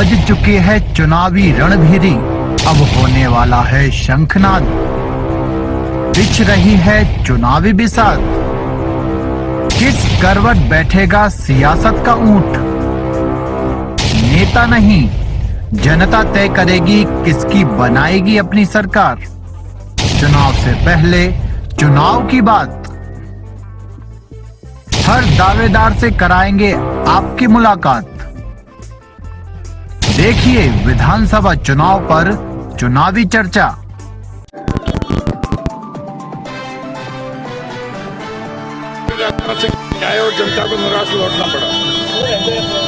बज चुके हैं चुनावी रणभेरी, अब होने वाला है शंखनाद। बिछ रही है चुनावी बिसात, किस करवट बैठेगा सियासत का ऊंट। नेता नहीं जनता तय करेगी किसकी बनाएगी अपनी सरकार। चुनाव से पहले चुनाव की बात, हर दावेदार से कराएंगे आपकी मुलाकात। देखिए विधानसभा चुनाव पर चुनावी चर्चा। न्याय और जनता को निराश लौटना पड़ा।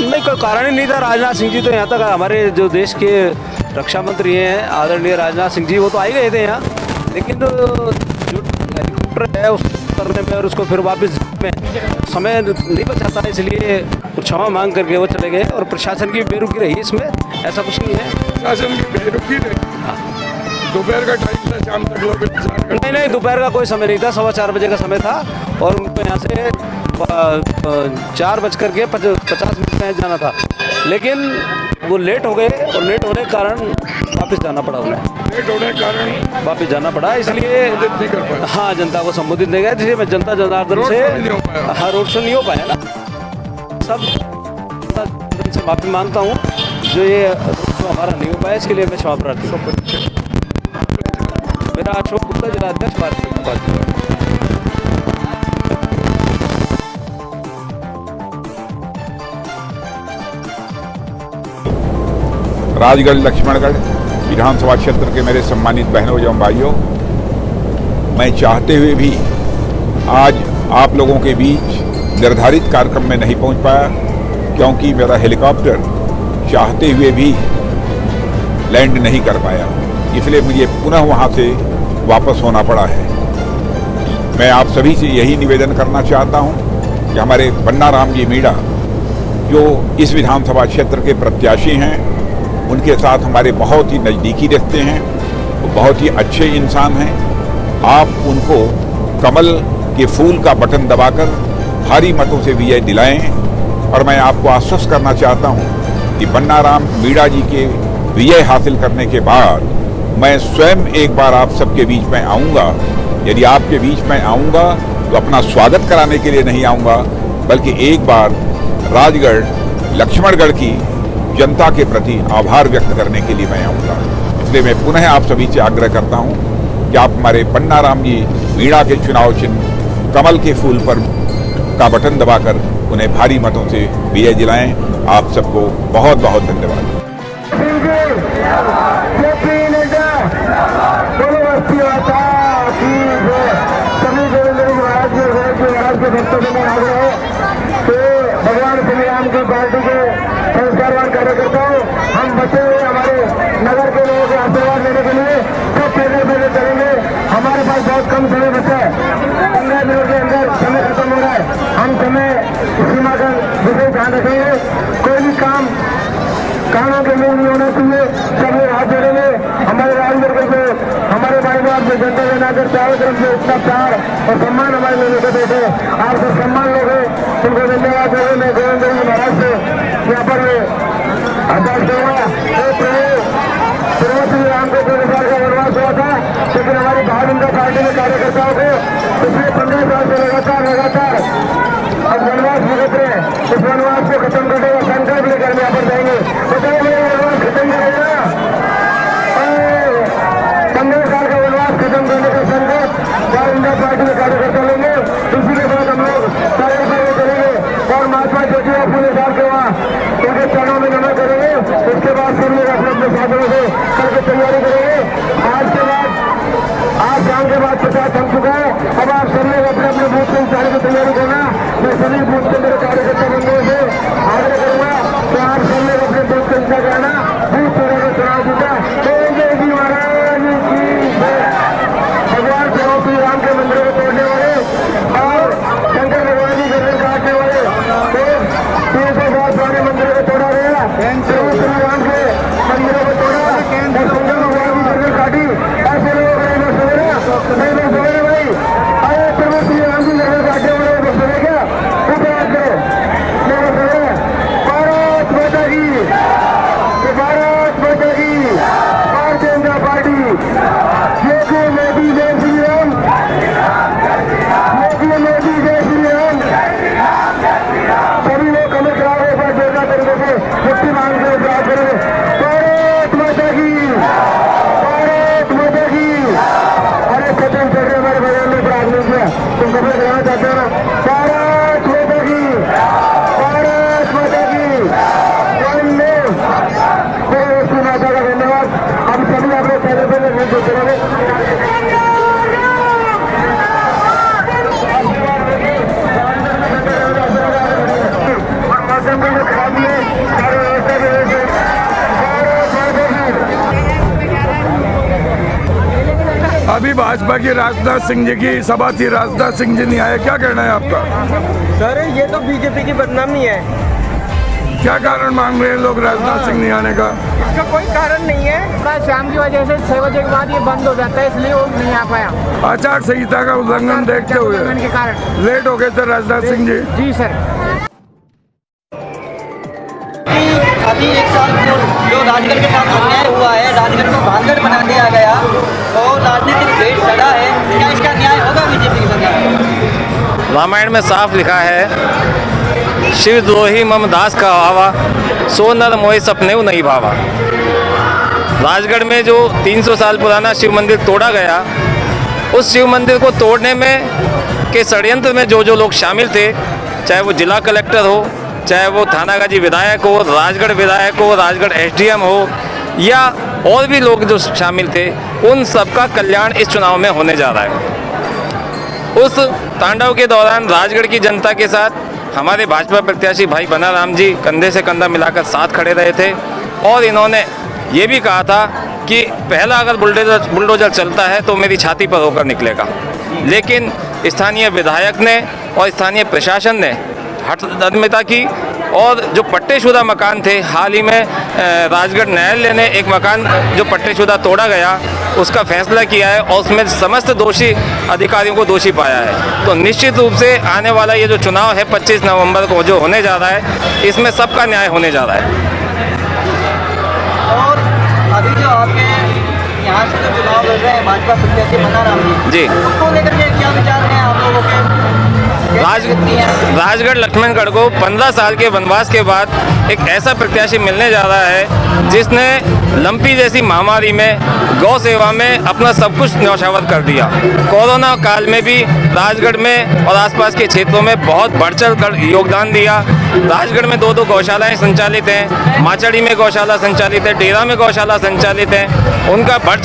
नहीं, कोई कारण ही नहीं था। राजनाथ सिंह जी तो यहाँ तक, हमारे जो देश के रक्षा मंत्री हैं आदरणीय राजनाथ सिंह जी, वो तो आ ही गए थे यहाँ, लेकिन जो हेलीकॉप्टर है उसको करने में और उसको फिर वापस में समय नहीं बचाता, इसलिए क्षमा मांग करके वो चले गए। और प्रशासन की बेरुखी रही इसमें, ऐसा कुछ नहीं है। प्रशासन की बेरुखी रही। दोपहर का टाइम था, शाम तक लोग नहीं, दोपहर का कोई समय नहीं था, 4:15 बजे का समय था और उनको यहाँ से 4:50 में जाना था, लेकिन वो लेट हो गए और लेट होने के कारण वापस जाना पड़ा उन्हें। लेट होने के कारण वापस जाना पड़ा, इसलिए नहीं कर पाया। हाँ, जनता को संबोधित नहीं गया, जिससे मैं जनता जनार्दन से हाँ रोड शो नहीं हो पाया ना। सब से माफी मांगता हूँ, जो ये रोड शो हमारा नहीं हो पाया, इसके लिए मैं क्षमा प्रार्थी हूँ। मेरा अशोक गुप्ता, जिलाध्यक्ष भारतीय जनता पार्टी। राजगढ़ लक्ष्मणगढ़ विधानसभा क्षेत्र के मेरे सम्मानित बहनों एवं भाइयों, मैं चाहते हुए भी आज आप लोगों के बीच निर्धारित कार्यक्रम में नहीं पहुंच पाया, क्योंकि मेरा हेलीकॉप्टर चाहते हुए भी लैंड नहीं कर पाया, इसलिए मुझे पुनः वहां से वापस होना पड़ा है। मैं आप सभी से यही निवेदन करना चाहता हूं कि हमारे बन्ना राम जी मीणा, जो इस विधानसभा क्षेत्र के प्रत्याशी हैं, उनके साथ हमारे बहुत ही नज़दीकी रिश्ते हैं, वो बहुत ही अच्छे इंसान हैं। आप उनको कमल के फूल का बटन दबाकर भारी मतों से विजय दिलाएं। और मैं आपको आश्वस्त करना चाहता हूं कि बन्ना राम मीणा जी के विजय हासिल करने के बाद मैं स्वयं एक बार आप सबके बीच में आऊँगा। यदि आपके बीच में आऊँगा तो अपना स्वागत कराने के लिए नहीं आऊँगा, बल्कि एक बार राजगढ़ लक्ष्मणगढ़ की जनता के प्रति आभार व्यक्त करने के लिए मैं आऊँगा। इसलिए मैं पुनः आप सभी से आग्रह करता हूँ कि आप हमारे बन्ना राम जी मीणा के चुनाव चिन्ह कमल के फूल पर का बटन दबाकर उन्हें भारी मतों से विजय दिलाएं। आप सबको बहुत बहुत धन्यवाद। भगवान श्री राम की पार्टी के संस्कारवान कार्यकर्ताओं, हम बचे हुए हमारे नगर के लोगों के आशीर्वाद लेने के लिए सब पैदल चलेंगे। हमारे पास बहुत कम समय बचा है, 15 मिनट के अंदर समय खत्म हो रहा है। हम समय सीमा का विशेष ध्यान रखेंगे। कोई भी काम कानों के लिए नहीं होना चाहिए, सब लोग हाथ जोड़ेंगे। हमारे राजगढ़ के जो हमारे भाई बाप जो जनता जनार्दन चारों तरफ से इतना प्यार और सम्मान हमारे लोगों को देते, आप सब सम्मान लोगे, उनको धन्यवाद दोगे। मैं गोविंद जी महाराज से यहाँ पर अरदास करूँगा। श्री राम को 2 साल का वनवास हुआ था, लेकिन हमारी भारतीय जनता पार्टी के कार्यकर्ताओं को पिछले 15 साल से लगातार अब वनवास भुगत रहे हैं। इस वनवास को खत्म करने का संकल्प लेकर हम यहाँ पर जाएंगे। बताओ मेरे वनवास खत्म करेगा, 15 साल का वनवास खत्म करने का संकल्प भारतीय जनता पार्टी के कार्यकर्ता लेंगे। इसी के बाद हम लोग कार्यक्रम करेंगे और महात्मा ज्योतिबा फुले साहब के वहाँ उनके चरणों में नमन करेंगे। उसके बाद सब लोग अपने अपने साधनों से करके तैयारी करेंगे। आज शाम के बाद 50 हम चुका है। अब आप सब लोग अपने अपने बूथ से उठाने की तैयारी करना। मैं सभी बूथ के मेरे कार्यकर्ता बंधुओं से आग्रह करूंगा कि आप सब लोग अपने बूथ से इंतजार करना। बूथ से लेकर चुनाव जीता। जय जी महाराज की भगवान श्री राम के मंदिरों को तोड़ने वाले और शंकर भगवान जी गर्दन काटने वाले 300 पुराने मंदिरों को तोड़ा गया। श्री राम के मंदिरों को तोड़ा और शंकर भगवान की गर्दन काटी। ऐसे लोग नहीं लोग बोले भाई आए प्रभु श्री राम जी गर्दन काटने वाले लोग बोले क्या? तरीके से मुट्ठी बांध के प्रयास करेंगे। भारत माता की, भारत माता की। अरे सचिन सर हमारे भगवान ने प्रार्थना किया, तुम कपड़े दिखाना चाहते हो ना? भारत माता की, भारत माता की। वंदे माता का धन्यवाद। हम सभी अपने चैनल पर निर्णय देते रहे। अभी भाजपा की राजनाथ सिंह जी की सभा थी, राजनाथ सिंह जी नहीं आए, क्या कहना है आपका? सर ये तो बीजेपी की बदनामी है। क्या कारण मांग रहे हैं लोग राजनाथ सिंह नहीं आने का? इसका कोई कारण नहीं है, बस शाम की वजह से 6 बजे के बाद ये बंद हो जाता है, इसलिए वो नहीं आ पाया। आचार संहिता का उल्लंघन देखते हुए के कारण लेट हो गए थे राजनाथ सिंह जी। जी सर। अभी 1 साल पूर्व जो राजगढ़ के साथ अन्याय हुआ है, राजगढ़ को भांगड़ बना दिया गया और राजनीतिक भेद चढ़ा है, क्या इसका न्याय होगा बीजेपी की सरकार? रामायण में साफ लिखा है, शिव द्रोही मम दास का आवा, सो नर मोहि सपने नहीं भावा। राजगढ़ में जो 300 साल पुराना शिव मंदिर तोड़ा गया, उस शिव मंदिर को तोड़ने में के षड्यंत्र में जो लोग शामिल थे, चाहे वो जिला कलेक्टर हो, चाहे वो थानागाजी विधायक हो, राजगढ़ विधायक हो, राजगढ़ एसडीएम हो, या और भी लोग जो शामिल थे, उन सबका कल्याण इस चुनाव में होने जा रहा है। उस तांडव के दौरान राजगढ़ की जनता के साथ हमारे भाजपा प्रत्याशी भाई बनाराम जी कंधे से कंधा मिलाकर साथ खड़े रहे थे और इन्होंने ये भी कहा था कि पहला अगर बुलडोजर चलता है तो मेरी छाती पर होकर निकलेगा। लेकिन स्थानीय विधायक ने और स्थानीय प्रशासन ने हठधर्मिता की और जो पट्टेशुदा मकान थे, हाल ही में राजगढ़ न्यायालय ने एक मकान जो पट्टेशुदा तोड़ा गया उसका फैसला किया है और उसमें समस्त दोषी अधिकारियों को दोषी पाया है। तो निश्चित रूप से आने वाला ये जो चुनाव है 25 नवंबर को जो होने जा रहा है, इसमें सबका न्याय होने जा रहा है। और अभी जो आपके यहाँ से जो चुनाव लड़ रहे हैं भाजपा प्रत्याशी बनाराम जी, उसको लेकर के क्या विचार हैं आप लोगों के? राजगढ़ लक्ष्मणगढ़ को 15 साल के वनवास के बाद एक ऐसा प्रत्याशी मिलने जा रहा है जिसने लंपी जैसी महामारी में गौ सेवा में अपना सब कुछ न्यौछावर कर दिया। कोरोना काल में भी राजगढ़ में और आसपास के क्षेत्रों में बहुत बढ़ चढ़ कर योगदान दिया। राजगढ़ में 2 गौशालाएं संचालित हैं, माचड़ी में गौशाला संचालित है, डेरा में गौशाला संचालित है, उनका बढ़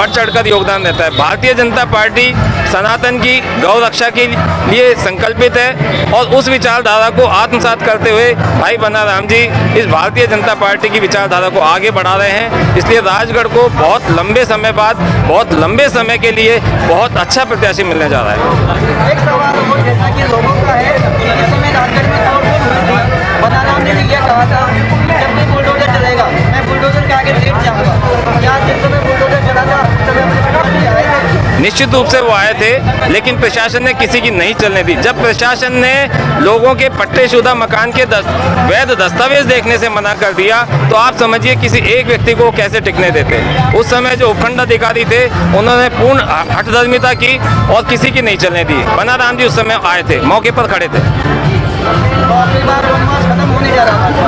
चढ़ कर योगदान रहता है। भारतीय जनता पार्टी सनातन की गौ रक्षा के लिए संकल्पित है और उस विचारधारा को आत्मसात करते हुए भाई बनाराम जी इस भारतीय जनता पार्टी की विचारधारा को आगे बढ़ा रहे हैं। इसलिए राजगढ़ को बहुत लंबे समय बाद, बहुत लंबे समय के लिए बहुत अच्छा प्रत्याशी मिलने जा रहा है। एक सवाल हो जैसा कि लोगों का है, जिस समय राजगढ़ में तोड़फोड़ हुई थी, बनाराम ने ये कहा था जब भी बुलडोजर चलेगा मैं बुलडोजर के आगे लेट जाऊंगा। क्या जिस समय बुलडोजर चला था उस समय अपने प्रकाश आए थे? निश्चित रूप से वो आए थे, लेकिन प्रशासन ने किसी की नहीं चलने दी। जब प्रशासन ने लोगों के पट्टेशुदा मकान के वैध दस्तावेज देखने से मना कर दिया तो आप समझिए किसी एक व्यक्ति को कैसे टिकने देते। उस समय जो उपखंड अधिकारी थे उन्होंने पूर्ण हठधर्मिता की और किसी की नहीं चलने दी। बनाराम जी उस समय आए थे, मौके पर खड़े थे।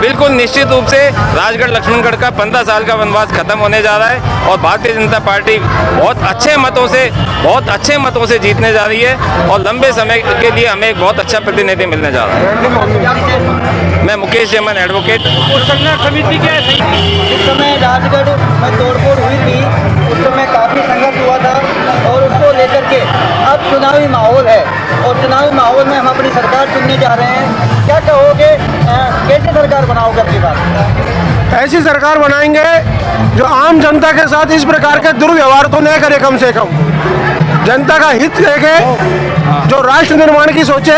बिल्कुल निश्चित रूप से राजगढ़ लक्ष्मणगढ़ का 15 साल का वनवास खत्म होने जा रहा है और भारतीय जनता पार्टी बहुत अच्छे मतों से जीतने जा रही है और लंबे समय के लिए हमें एक बहुत अच्छा प्रतिनिधि मिलने जा रहा है। मैं मुकेश जैमन एडवोकेट। समिति क्या है? जिस समय राजगढ़ में तोड़फोड़ हुई थी उस समय काफ़ी संघर्ष हुआ था और उसको लेकर के अब चुनावी माहौल है और चुनावी माहौल में हम अपनी सरकार चुनने जा रहे हैं। क्या कहोगे, कैसे सरकार बनाओगे अपनी बात? ऐसी सरकार बनाएंगे जो आम जनता के साथ इस प्रकार के दुर्व्यवहार तो नहीं करे, कम से कम जनता का हित देखे, जो राष्ट्र निर्माण की सोचे।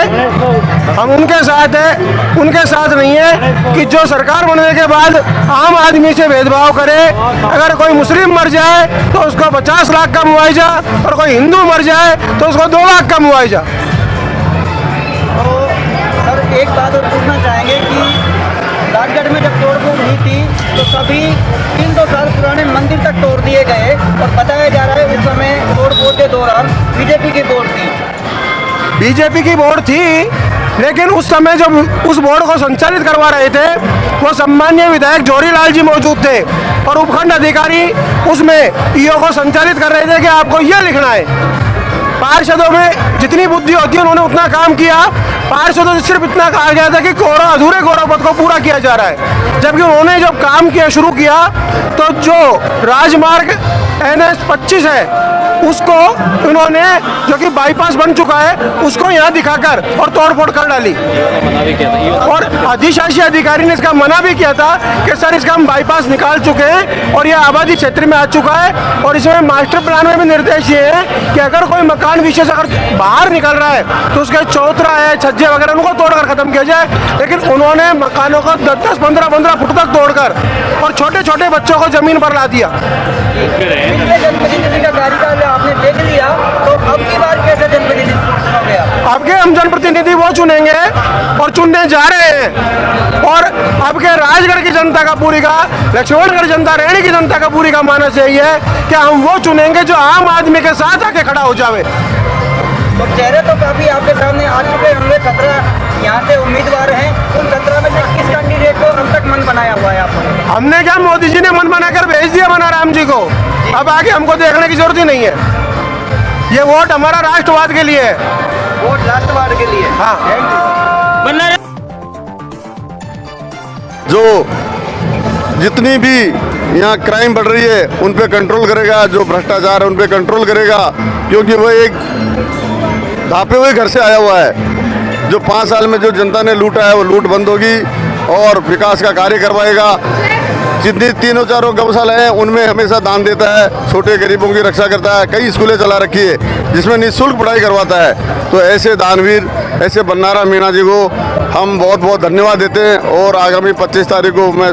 हम उनके साथ हैं, उनके साथ नहीं है कि जो सरकार बनने के बाद आम आदमी से भेदभाव करे। अगर कोई मुस्लिम मर जाए तो उसको 50 लाख का मुआवजा और कोई हिंदू मर जाए तो उसको 2 लाख का मुआवजा। सर एक बात और पूछना चाहेंगे कि राजगढ़ में जब तोड़फोड़ हुई थी तो सभी 300 साल पुराने मंदिर तक तोड़ दिए गए और बताया जा रहा है उस समय तोड़फोड़ के दौरान बीजेपी की वोट थी। बीजेपी की वोट थी लेकिन उस समय जब उस बोर्ड को संचालित करवा रहे थे वो सम्मानीय विधायक जोरीलाल जी मौजूद थे और उपखंड अधिकारी उसमें ईओ को संचालित कर रहे थे कि आपको यह लिखना है। पार्षदों में जितनी बुद्धि होती है उन्होंने उतना काम किया। पार्षदों से सिर्फ इतना कहा गया था कि अधूरे गौरव पथ को पूरा किया जा रहा है, जबकि उन्होंने जब काम किया शुरू किया तो जो राजमार्ग NH 25 है उसको उन्होंने, जो कि बाईपास बन चुका है, उसको यहाँ दिखाकर और तोड़फोड़ कर डाली। और अधिशासी अधिकारी ने इसका मना भी किया था कि सर इसका हम बाईपास निकाल चुके हैं और यह आबादी क्षेत्र में आ चुका है और इसमें मास्टर प्लान में भी निर्देश ये है कि अगर कोई मकान विशेष अगर बाहर निकल रहा है तो उसके चौतरा है, छज्जे वगैरह उनको तोड़कर खत्म किया जाए। लेकिन उन्होंने मकानों को 10-10, 15-15 फुट तक तोड़कर और छोटे छोटे बच्चों को जमीन पर ला दिया। जनप्रतिनिधि का कार्यकाल आपने देख लिया, तो अब की बार कैसे जनप्रतिनिधि चुनोगे आप? अब के हम जनप्रतिनिधि वो चुनेंगे और चुनने जा रहे हैं। और अब के राजगढ़ की जनता का पूरी का, लक्ष्मणगढ़ जनता, रैणी की जनता का पूरी का मानस यही है कि हम वो चुनेंगे जो आम आदमी के साथ आके खड़ा हो जावे। तो चेहरे तो काफी आपके सामने आ चुके होंगे, 17 यहाँ से उम्मीदवार हैं। उन 17 में से किस कैंडिडेट को अब तक मन बनाया हुआ है आपने? हमने क्या, मोदी जी ने मन बनाकर भेज दिया बनाराम जी को। अब आगे हमको देखने की जरूरत ही नहीं है। ये वोट हमारा राष्ट्रवाद के लिए है। वोट राष्ट्रवाद के लिए। हाँ। जो जितनी भी यहाँ क्राइम बढ़ रही है उन पे कंट्रोल करेगा, जो भ्रष्टाचार है उन पे कंट्रोल करेगा, क्योंकि वो एक धापे हुए घर से आया हुआ है। जो 5 साल में जो जनता ने लूटा है वो लूट बंद होगी और विकास का कार्य करवाएगा। जितनी 3-4 गौशाला हैं उनमें हमेशा दान देता है, छोटे गरीबों की रक्षा करता है, कई स्कूलें चला रखी है जिसमें निःशुल्क पढ़ाई करवाता है। तो ऐसे दानवीर, ऐसे बन्नाराम मीणा जी को हम बहुत बहुत धन्यवाद देते हैं। और आगामी 25 तारीख को मैं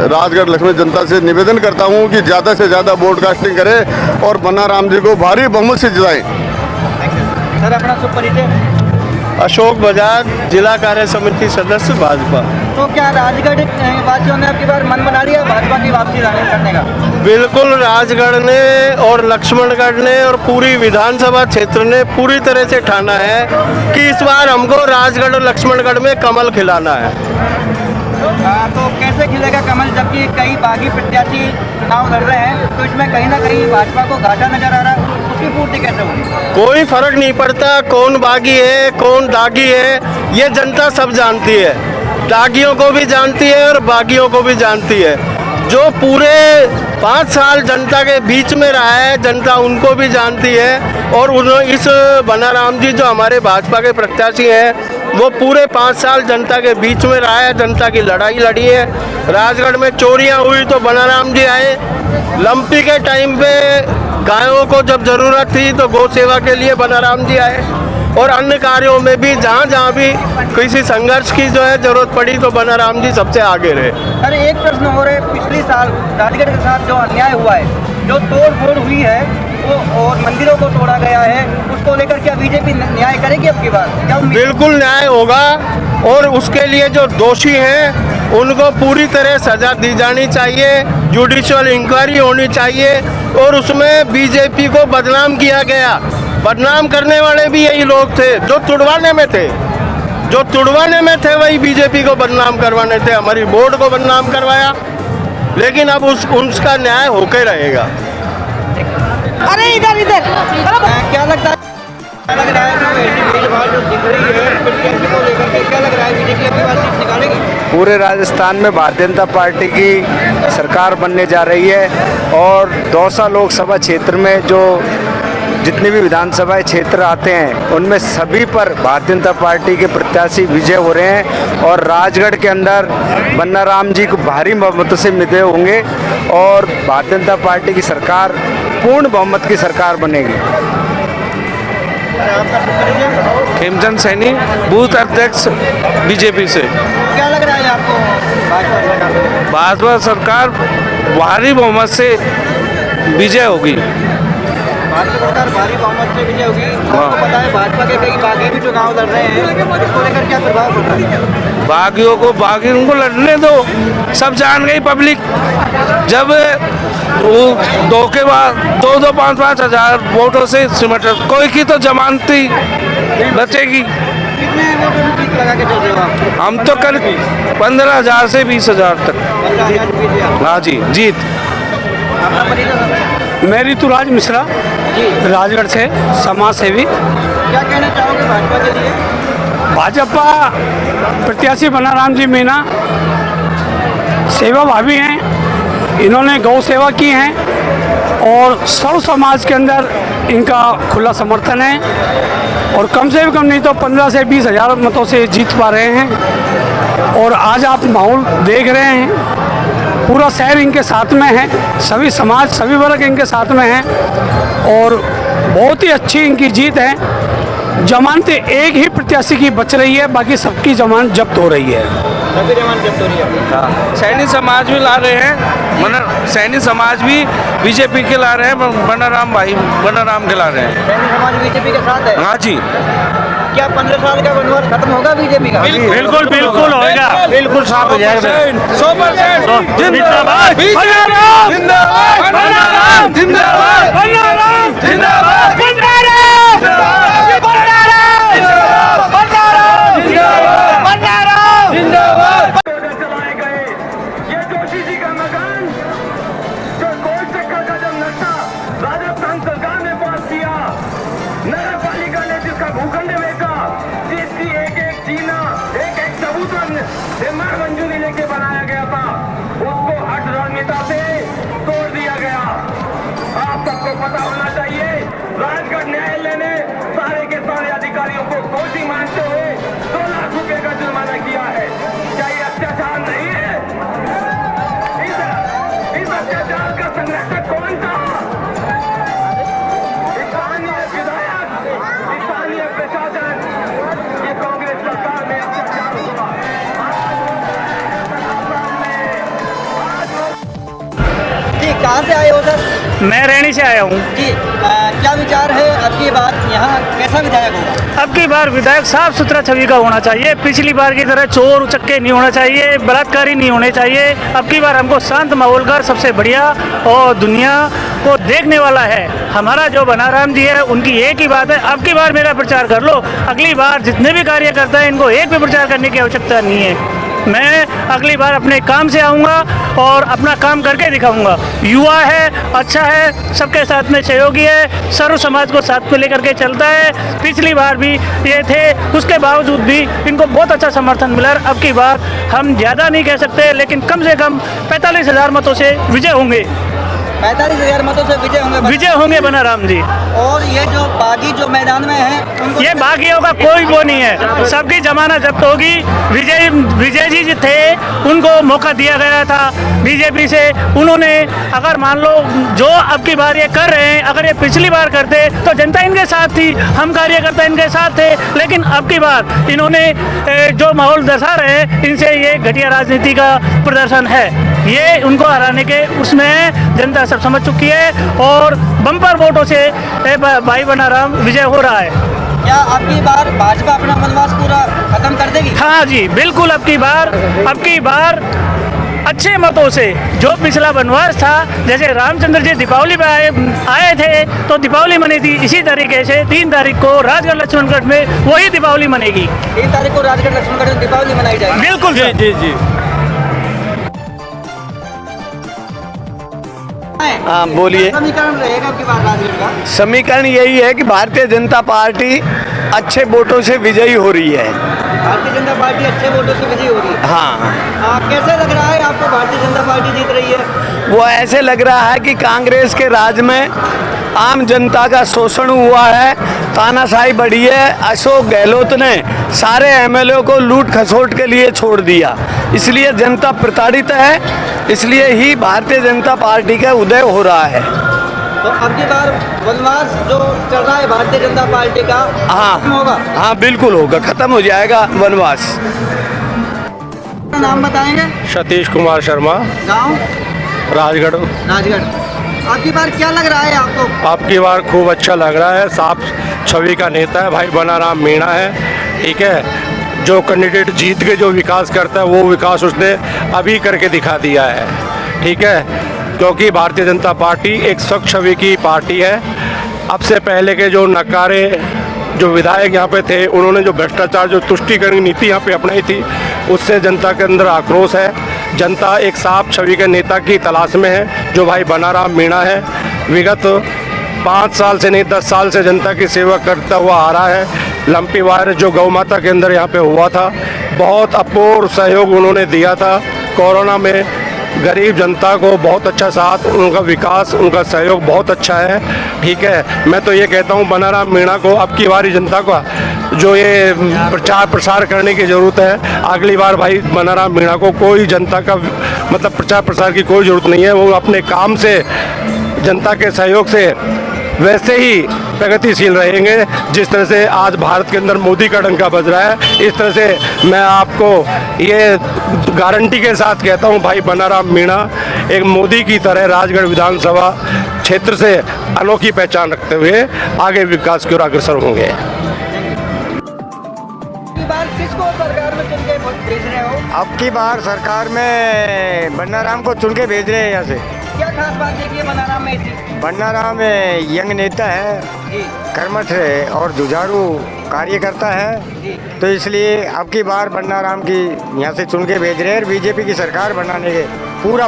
राजगढ़ लक्ष्मी जनता से निवेदन करता हूं कि ज़्यादा से ज़्यादा ब्रॉडकास्टिंग करें और बन्नाराम जी को भारी बहुमत से जिताएं। सर अपना शुभ परिचय। अशोक बजाज, जिला कार्य समिति सदस्य भाजपा। तो क्या राजगढ़ वासियों ने आपकी बार मन बना लिया भाजपा की वापसी करने का? बिल्कुल, राजगढ़ ने और लक्ष्मणगढ़ ने और पूरी विधानसभा क्षेत्र ने पूरी तरह से ठाना है कि इस बार हमको राजगढ़ और लक्ष्मणगढ़ में कमल खिलाना है। तो कैसे खिलेगा कमल, जबकि कई बागी प्रत्याशी चुनाव लड़ रहे हैं, तो इसमें कहीं ना कहीं भाजपा को घाटा नजर आ रहा है, उसकी पूर्ति कैसे होगी? कोई फर्क नहीं पड़ता कौन बागी है कौन दागी है, ये जनता सब जानती है। दागियों को भी जानती है और बागियों को भी जानती है। जो पूरे 5 साल जनता के बीच में रहा है, जनता उनको भी जानती है। और उन्होंने इस बनाराम जी जो हमारे भाजपा के प्रत्याशी हैं वो पूरे 5 साल जनता के बीच में रहा है, जनता की लड़ाई लड़ी है। राजगढ़ में चोरियां हुई तो बनाराम जी आए, लंपी के टाइम पे गायों को जब जरूरत थी तो गौ सेवा के लिए बनाराम जी आए, और अन्य कार्यों में भी जहाँ जहाँ भी किसी संघर्ष की जो है जरूरत पड़ी तो बनाराम जी सबसे आगे रहे। अरे एक प्रश्न हो रहा है, पिछले साल राजगढ़ के साथ जो अन्याय हुआ है, जो तोड़ फोड़ हुई है वो और मंदिरों को तोड़ा गया है, उसको लेकर क्या बीजेपी न्याय करेगी अब की बार? बिल्कुल न्याय होगा और उसके लिए जो दोषी हैं उनको पूरी तरह सजा दी जानी चाहिए, जुडिशियल इंक्वायरी होनी चाहिए। और उसमें बीजेपी को बदनाम किया गया, बदनाम करने वाले भी यही लोग थे जो तुड़वाने में थे, जो तुड़वाने में थे वही बीजेपी को बदनाम करवाने थे। हमारी बोर्ड को बदनाम करवाया, लेकिन अब उसका न्याय होकर रहेगा। अरे इधर क्या लगता है, क्या लग रहा है कि भीड़-भाड़ जो दिख रही है प्रत्याशी को लेकर के, क्या लग रहा है बीजेपी अपनी बात सीट निकालेगी? पूरे राजस्थान में भारतीय जनता पार्टी की सरकार बनने जा रही है और दौसा लोकसभा क्षेत्र में जो जितने भी विधानसभा क्षेत्र आते हैं उनमें सभी पर भारतीय जनता पार्टी के प्रत्याशी विजय हो रहे हैं। और राजगढ़ के अंदर बन्नाराम जी को भारी बहुमत से विजय होंगे और भारतीय जनता पार्टी की सरकार पूर्ण बहुमत की सरकार बनेगी। खेमचंद सैनी, बूथ अध्यक्ष बीजेपी से। क्या लग रहा है आपको भाजपा सरकार भारी बहुमत से विजय होगी? भाजपा सरकार भारी बहुमत से विजय होगी। आपको पता है भाजपा के कई बागी भी चुनाव लड़ रहे हैं, इसको लेकर क्या प्रभाव पड़ रहा है? बागियों को लड़ने दो, सब जान गई पब्लिक। जब वो धोखे बाद 2-5 हज़ार वोटों से सिमट, कोई की तो जमानती बचेगी। कितने वोटों में जीत लगा के चल रहे हो आप? हम तो कल 15,000 से 20,000 तक। 15,000 जीत लिया। हाँ जी, जीत। आपका परिचय? मैं ऋतुराज मिश्रा, जी, राजगढ़ से, समाज सेवी। क्या कहना चाहोगे भाजपा के लिए? भाजपा प्रत्याशी बनाराम जी मीणा सेवा भावी हैं, इन्होंने गौ सेवा की है और सर्व समाज के अंदर इनका खुला समर्थन है और कम से कम नहीं तो 15 से 20,000 मतों से जीत पा रहे हैं। और आज आप माहौल देख रहे हैं, पूरा शहर इनके साथ में है, सभी समाज सभी वर्ग इनके साथ में हैं और बहुत ही अच्छी इनकी जीत है। जमानतें एक ही प्रत्याशी की बच रही है, बाकी सबकी जमानत जब्त हो रही है। सभी जमानत जब्त हो रही है। सैनी समाज भी ला रहे हैं, सैनी समाज भी बीजेपी के ला रहे हैं, बनाराम के ला रहे हैं। सैनी समाज बीजेपी के साथ है। हाँ जी, क्या 15 साल का वनवास खत्म होगा बीजेपी का? बिल्कुल बिल्कुल होगा, बिल्कुल साफ हो जाएगा। 100% जिंदाबाद बनाराम, जिंदाबाद बनाराम, जिंदाबाद बनाराम, जिंदाबाद चलाए गए ये जोशी जी का मकान जो कोई चक्कर का जब नक्शा राजस्थान सरकार ने पास किया, नगर पालिका ने जिसका भूखंड बेचा, जिसकी एक एक चीना एक एक चबूतरा निर्माण मंजूरी लेके बनाया गया था, उसको हट रणनीति से तोड़ दिया गया। आप सबको पता होना चाहिए, राजगढ़ न्यायालय ने सारे के सारे अधिकारियों को दोषी मानते हुए 2 लाख रुपए का जुर्माना किया है। क्या ये अत्याचार नहीं है? इस अत्याचार का संरक्षक कौन था? स्थानीय विधायक, स्थानीय प्रशासन, ये कांग्रेस सरकार में अत्याचार हुआ। जी, कहाँ से आए हो सर? मैं रैनी से आया हूँ। जी, क्या विचार है अब की बार यहाँ कैसा विधायक होगा? अब की बार विधायक साफ सुथरा छवि का होना चाहिए, पिछली बार की तरह चोर उचक्के नहीं होना चाहिए, बलात्कारी नहीं होने चाहिए। अब की बार हमको शांत माहौल का सबसे बढ़िया और दुनिया को देखने वाला है हमारा जो बनाराम जी है, उनकी एक ही बात है, अब की बार मेरा प्रचार कर लो, अगली बार जितने भी कार्यकर्ता हैं इनको एक भी प्रचार करने की आवश्यकता नहीं है। मैं अगली बार अपने काम से आऊँगा और अपना काम करके दिखाऊंगा। युवा है, अच्छा है, सबके साथ में सहयोगी है, सर्व समाज को साथ में लेकर के चलता है। पिछली बार भी ये थे, उसके बावजूद भी इनको बहुत अच्छा समर्थन मिला। अब की बार हम ज़्यादा नहीं कह सकते, लेकिन कम से कम 45,000 मतों से विजय होंगे। 45,000 मतों से विजय होंगे बनाराम जी। और ये जो बागी जो मैदान में है, ये बागियों का कोई वो नहीं है, सबकी जमानत जब्त होगी। विजय जी थे, उनको मौका दिया गया था बीजेपी से, उन्होंने अगर मान लो जो अब की बार ये कर रहे हैं, अगर ये पिछली बार करते तो जनता इनके साथ थी, हम कार्यकर्ता इनके साथ थे, लेकिन अब की बार इन्होंने जो माहौल दर्शा रहे हैं, इनसे ये घटिया राजनीति का प्रदर्शन है। ये उनको हराने के उसमें जनता सब समझ चुकी है और बम्पर वोटों से भाई बनाराम विजय हो रहा है। क्या आपकी बार भाजपा अपना वनवास पूरा खत्म कर देगी? हाँ जी, बिल्कुल। अब की बार अच्छे मतों से, जो पिछला वनवास था, जैसे रामचंद्र जी दीपावली में आए थे तो दीपावली मनी थी, इसी तरीके से 3 तारीख को राजगढ़ लक्ष्मणगढ़ में वही दीपावली मनेगी। 3 तारीख को राजगढ़ लक्ष्मणगढ़ में दीपावली मनाई जाएगी। बिल्कुल जी जी जी। हाँ बोलिए। समीकरण रहेगा आपकी बार राजगढ़ का? समीकरण यही है कि भारतीय जनता पार्टी अच्छे वोटों से विजयी हो रही है। भारतीय जनता पार्टी अच्छे वोटों से विजयी हो रही है। हाँ। कैसे लग रहा है आपको भारतीय जनता पार्टी जीत रही है? वो ऐसे लग रहा है कि कांग्रेस के राज में आम जनता का शोषण हुआ है, तानाशाही बढ़ी है। अशोक गहलोत ने सारे एमएलए को लूट खसोट के लिए छोड़ दिया, इसलिए जनता प्रताड़ित है, इसलिए ही भारतीय जनता पार्टी का उदय हो रहा है। तो अब की बार वनवास जो चल रहा है भारतीय जनता पार्टी का खत्म होगा? हाँ बिल्कुल होगा, खत्म हो जाएगा वनवास। नाम बताएंगे? सतीश कुमार शर्मा, गांव राजगढ़। अब की बार क्या लग रहा है आपको? अब की बार खूब अच्छा लग रहा है, साफ छवि का नेता है भाई बनाराम मीणा है, ठीक है। जो कैंडिडेट जीत के जो विकास करता है वो विकास उसने अभी करके दिखा दिया है, ठीक है। क्योंकि भारतीय जनता पार्टी एक स्वच्छ छवि की पार्टी है। अब से पहले के जो नकारे जो विधायक यहाँ पे थे उन्होंने जो भ्रष्टाचार जो तुष्टिकरण नीति यहाँ पे अपनाई थी उससे जनता के अंदर आक्रोश है। जनता एक साफ छवि के नेता की तलाश में है जो भाई बनाराम मीणा है। विगत 5 साल से नहीं 10 साल से जनता की सेवा करता हुआ आ रहा है। लंपी वायरस जो गौ माता के अंदर यहाँ पे हुआ था, बहुत अपूर्व सहयोग उन्होंने दिया था। कोरोना में गरीब जनता को बहुत अच्छा साथ, उनका विकास, उनका सहयोग बहुत अच्छा है। ठीक है, मैं तो ये कहता हूँ बनाराम मीणा को अब की बारी जनता को जो ये प्रचार प्रसार करने की ज़रूरत है। अगली बार भाई बनाराम मीणा को कोई जनता का मतलब प्रचार प्रसार की कोई ज़रूरत नहीं है। वो अपने काम से, जनता के सहयोग से वैसे ही प्रगतिशील रहेंगे जिस तरह से आज भारत के अंदर मोदी का डंका बज रहा है। इस तरह से मैं आपको ये गारंटी के साथ कहता हूं भाई बनाराम मीणा एक मोदी की तरह राजगढ़ विधानसभा क्षेत्र से अनोखी पहचान रखते हुए आगे विकास की ओर अग्रसर होंगे। किसको सरकार में चुन के भेज रहे हो? अब की बार सरकार में बनाराम को चुन के भेज रहे हैं यहाँ से। क्या खास बात देखी है बनाराम में ऐसी? बनाराम यंग नेता है, कर्मठ है और जुझारू कार्यकर्ता है, तो इसलिए अब की बार बनाराम की यहाँ से चुन के भेज रहे हैं। बीजेपी की सरकार बनाने के पूरा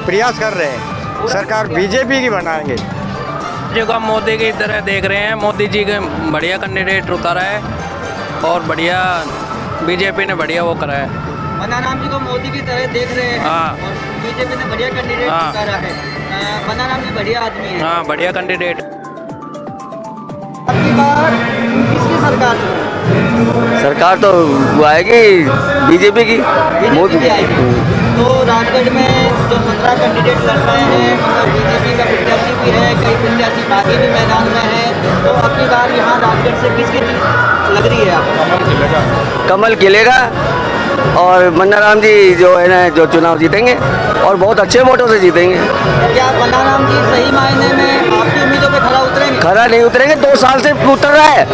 प्रयास कर रहे हैं। सरकार बीजेपी की बनाएंगे। जो हम मोदी की तरह देख रहे हैं, मोदी जी के बढ़िया कैंडिडेट उतारा है और बढ़िया बीजेपी ने बढ़िया वो करा है। बनाराम जी को मोदी की तरह देख रहे हैं। हाँ। और बीजेपी ने बढ़िया कैंडिडेट हाँ। उतारा है। बनाराम जी बढ़िया आदमी है। हाँ, बढ़िया कैंडिडेट। अगली बार किसकी सरकार? सरकार तो आएगी बीजेपी की, मोदी की आएगी। तो राजगढ़ में जो 17 कैंडिडेट लड़ रहे हैं, मतलब बीजेपी का प्रत्याशी भी है, कई प्रत्याशी बाकी भी मैदान में है, तो अगली बार यहाँ राजगढ़ से किसकी लग रही है आपको? कमल खिलेगा और बनाराम जी जो है ना जो चुनाव जीतेंगे और बहुत अच्छे वोटों से जीतेंगे। क्या बनाराम जी सही मायने में आपकी उम्मीदों पे खरा उतरेंगे? खरा नहीं उतरेंगे, 2 साल से उतर रहा है।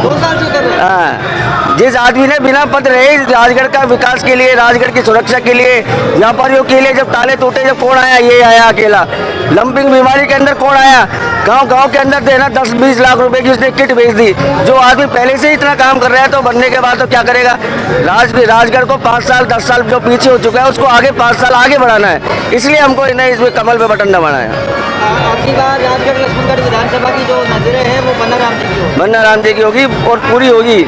2 साल से उतर रहे हैं। हाँ, जिस आदमी ने बिना पद रहे राजगढ़ का विकास के लिए, राजगढ़ की सुरक्षा के लिए, व्यापारियों के लिए जब ताले टूटे, जब कौन आया? ये आया अकेला। लंपिंग बीमारी के अंदर कौन आया? गांव के अंदर देना 10-20 लाख रुपए की उसने किट भेज दी। जो आदमी पहले से इतना काम कर रहा है तो बनने के बाद तो क्या करेगा? राजगढ़ को 5 साल 10 साल जो पीछे हो चुका है उसको आगे 5 साल आगे बढ़ाना है। इसलिए हमको इन्हें इसमें कमल पे बटन दबाना है। अगली बार राजगढ़ लक्ष्मणगढ़ विधानसभा की जो नजरें हैं वो बनाराम जी की होगी। बनाराम जी की होगी और पूरी होगी।